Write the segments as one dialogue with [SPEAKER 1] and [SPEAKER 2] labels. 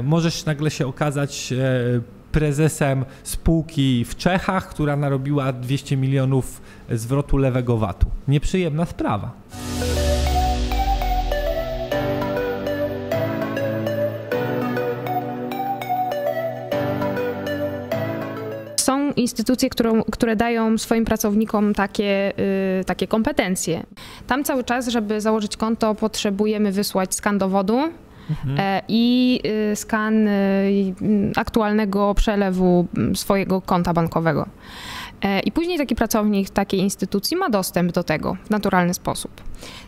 [SPEAKER 1] możesz nagle się okazać prezesem spółki w Czechach, która narobiła 200 milionów zwrotu lewego VAT-u. Nieprzyjemna sprawa.
[SPEAKER 2] Są instytucje, które dają swoim pracownikom takie kompetencje. Tam cały czas, żeby założyć konto, potrzebujemy wysłać skan dowodu i skan aktualnego przelewu swojego konta bankowego. I później taki pracownik takiej instytucji ma dostęp do tego w naturalny sposób.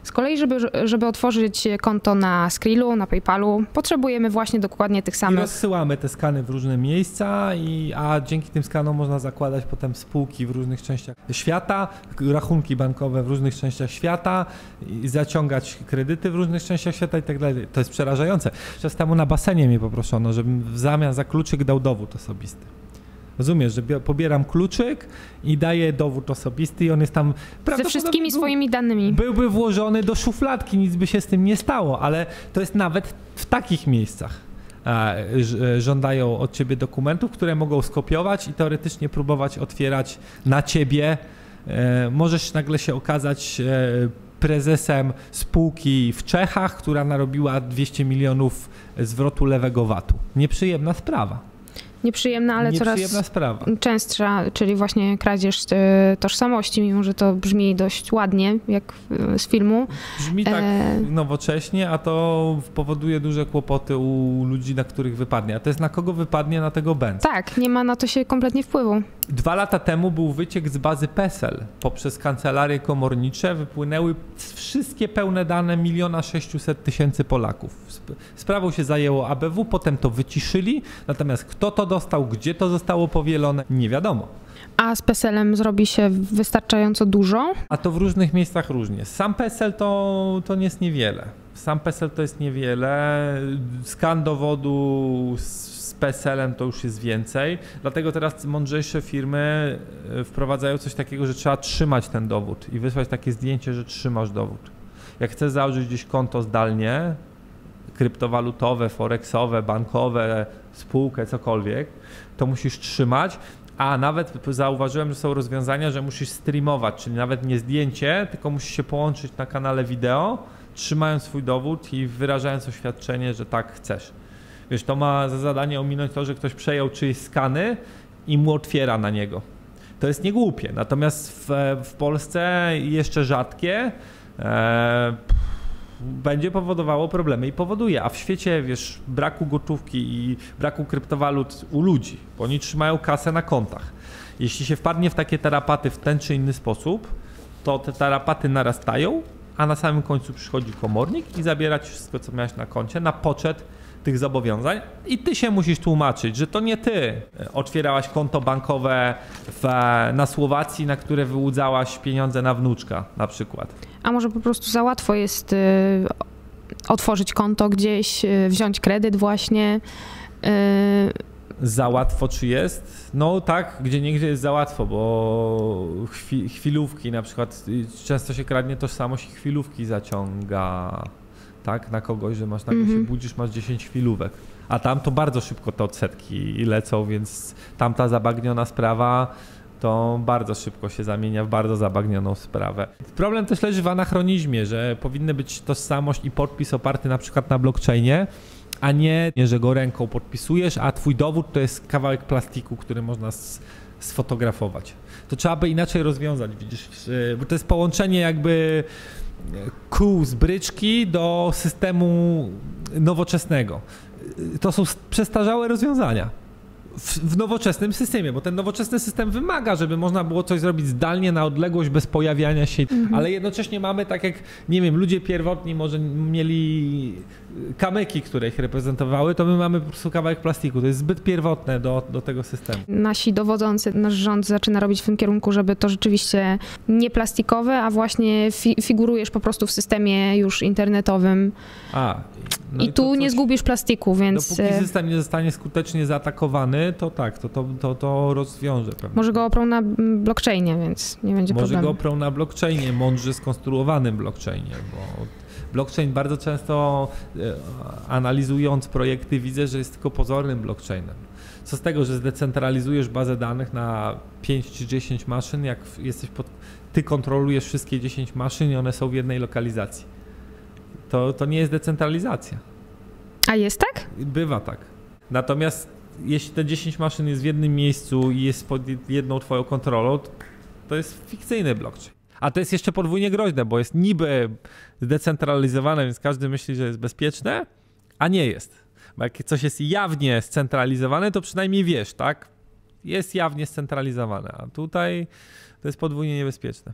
[SPEAKER 2] Z kolei, żeby otworzyć konto na Skrillu, na PayPalu, potrzebujemy właśnie dokładnie tych samych.
[SPEAKER 1] I rozsyłamy te skany w różne miejsca, a dzięki tym skanom można zakładać potem spółki w różnych częściach świata, rachunki bankowe w różnych częściach świata i zaciągać kredyty w różnych częściach świata i tak dalej. To jest przerażające. Czas temu na basenie mnie poproszono, żebym w zamian za kluczyk dał dowód osobisty. Rozumiesz, że pobieram kluczyk i daję dowód osobisty i on jest tam...
[SPEAKER 2] Ze wszystkimi swoimi danymi.
[SPEAKER 1] Byłby włożony do szufladki, nic by się z tym nie stało, ale to jest nawet w takich miejscach. Żądają od ciebie dokumentów, które mogą skopiować i teoretycznie próbować otwierać na ciebie. Możesz nagle się okazać prezesem spółki w Czechach, która narobiła 200 milionów zwrotu lewego VAT-u. Nieprzyjemna sprawa.
[SPEAKER 2] Nieprzyjemna, ale coraz częstsza, czyli właśnie kradzież tożsamości, mimo że to brzmi dość ładnie, jak z filmu.
[SPEAKER 1] Brzmi tak nowocześnie, a to powoduje duże kłopoty u ludzi, na których wypadnie. A to jest na kogo wypadnie, na tego będzie.
[SPEAKER 2] Tak, nie ma na to się kompletnie wpływu.
[SPEAKER 1] 2 lata temu był wyciek z bazy PESEL. Poprzez kancelarie komornicze wypłynęły wszystkie pełne dane 1 600 000 Polaków. Sprawą się zajęło ABW, potem to wyciszyli, natomiast kto to dostał, gdzie to zostało powielone, nie wiadomo.
[SPEAKER 2] A z PESEL-em zrobi się wystarczająco dużo?
[SPEAKER 1] A to w różnych miejscach różnie. Sam PESEL to nie jest niewiele. Sam PESEL to jest niewiele. Skan dowodu z PESEL-em to już jest więcej. Dlatego teraz mądrzejsze firmy wprowadzają coś takiego, że trzeba trzymać ten dowód i wysłać takie zdjęcie, że trzymasz dowód. Jak chcesz założyć gdzieś konto zdalnie, kryptowalutowe, forexowe, bankowe, spółkę, cokolwiek, to musisz trzymać, a nawet zauważyłem, że są rozwiązania, że musisz streamować, czyli nawet nie zdjęcie, tylko musisz się połączyć na kanale wideo, trzymając swój dowód i wyrażając oświadczenie, że tak chcesz. Wiesz, to ma za zadanie ominąć to, że ktoś przejął czyjeś skany i mu otwiera na niego. To jest niegłupie, natomiast w Polsce jeszcze rzadkie, będzie powodowało problemy i powoduje, a w świecie, wiesz, braku gotówki i braku kryptowalut u ludzi, bo oni trzymają kasę na kontach. Jeśli się wpadnie w takie tarapaty w ten czy inny sposób, to te tarapaty narastają, a na samym końcu przychodzi komornik i zabiera ci wszystko, co miałeś na koncie, na poczet tych zobowiązań i ty się musisz tłumaczyć, że to nie ty otwierałaś konto bankowe na Słowacji, na które wyłudzałaś pieniądze na wnuczka na przykład.
[SPEAKER 2] A może po prostu za łatwo jest otworzyć konto gdzieś, wziąć kredyt właśnie.
[SPEAKER 1] Za łatwo czy jest? No tak, gdzieniegdzie jest za łatwo, bo chwilówki na przykład, często się kradnie tożsamość i chwilówki zaciąga. Tak, na kogoś, że masz nagle się budzisz, masz 10 chwilówek, a tam to bardzo szybko te odsetki lecą, więc tamta zabagniona sprawa to bardzo szybko się zamienia w bardzo zabagnioną sprawę. Problem też leży w anachronizmie, że powinny być tożsamość i podpis oparty na przykład na blockchainie, a nie, że go ręką podpisujesz, a twój dowód to jest kawałek plastiku, który można sfotografować. To trzeba by inaczej rozwiązać, widzisz, bo to jest połączenie jakby kół z bryczki do systemu nowoczesnego. To są przestarzałe rozwiązania w nowoczesnym systemie, bo ten nowoczesny system wymaga, żeby można było coś zrobić zdalnie na odległość, bez pojawiania się, ale jednocześnie mamy tak jak, nie wiem, ludzie pierwotni może mieli kamyki, które ich reprezentowały, to my mamy po prostu kawałek plastiku. To jest zbyt pierwotne do tego systemu.
[SPEAKER 2] Nasi dowodzący, nasz rząd zaczyna robić w tym kierunku, żeby to rzeczywiście nie plastikowe, a właśnie figurujesz po prostu w systemie już internetowym. No i tu nie zgubisz plastiku, więc...
[SPEAKER 1] Dopóki system nie zostanie skutecznie zaatakowany, to tak, to rozwiąże pewnie.
[SPEAKER 2] Może go oprą na blockchainie, więc nie będzie problemu.
[SPEAKER 1] Może go oprą na blockchainie, mądrze skonstruowanym blockchainie, Blockchain bardzo często analizując projekty widzę, że jest tylko pozornym blockchainem. Co z tego, że zdecentralizujesz bazę danych na 5 czy 10 maszyn, jak ty kontrolujesz wszystkie 10 maszyn i one są w jednej lokalizacji. To nie jest decentralizacja.
[SPEAKER 2] A jest tak?
[SPEAKER 1] Bywa tak. Natomiast jeśli te 10 maszyn jest w jednym miejscu i jest pod jedną twoją kontrolą, to jest fikcyjny blockchain. A to jest jeszcze podwójnie groźne, bo jest niby zdecentralizowane, więc każdy myśli, że jest bezpieczne, a nie jest. Bo jak coś jest jawnie scentralizowane, to przynajmniej wiesz, tak? Jest jawnie scentralizowane, a tutaj to jest podwójnie niebezpieczne.